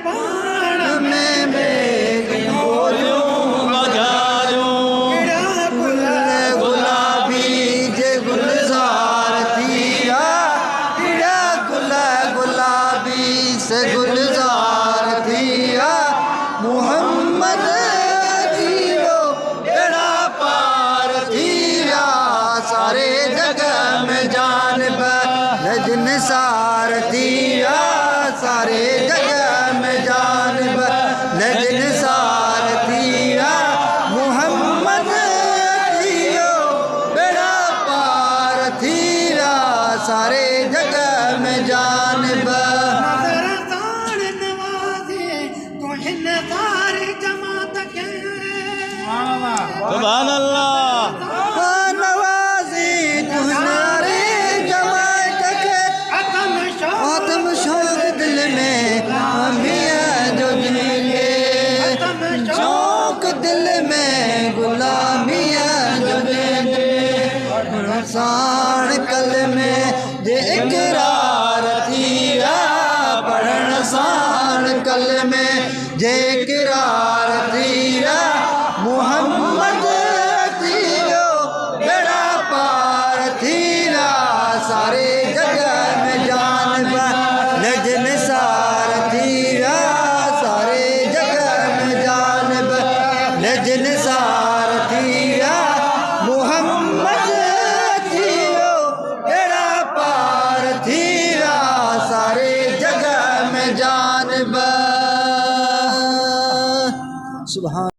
पाण में बेग बोलूं बजारूं गुल गुलाबी जे गुलजार थिया कीड़ा गुल गुलाबी से गुलजार थिया मोहम्मद जियो बेड़ा पार थिया सारे जगह में जान बजन सार थिया सारे जगह में जान बजन सार थिया मोहम्मद जियो बेड़ा पार थिया सारे जगह में जान नज़र तार नवाज़े तो हिन सारी जमात खे सुभान अल्लाह नवाज़ी तुम्हारे जमात के आत्म आत्म शौक दिल में अमिया जो जिए शौक दिल में गुलामिया जो साण कल में जे इकरार थिया पढ़ण साण कल में जे इकरार थिया मोहम्मद जियो बेड़ा पार थिया सारे जगह में जान लजन सार थिया सारे जगह में जान लजन सार थिया मोहम्मद जियो बेड़ा पार थिया सारे जगह में जान सुभान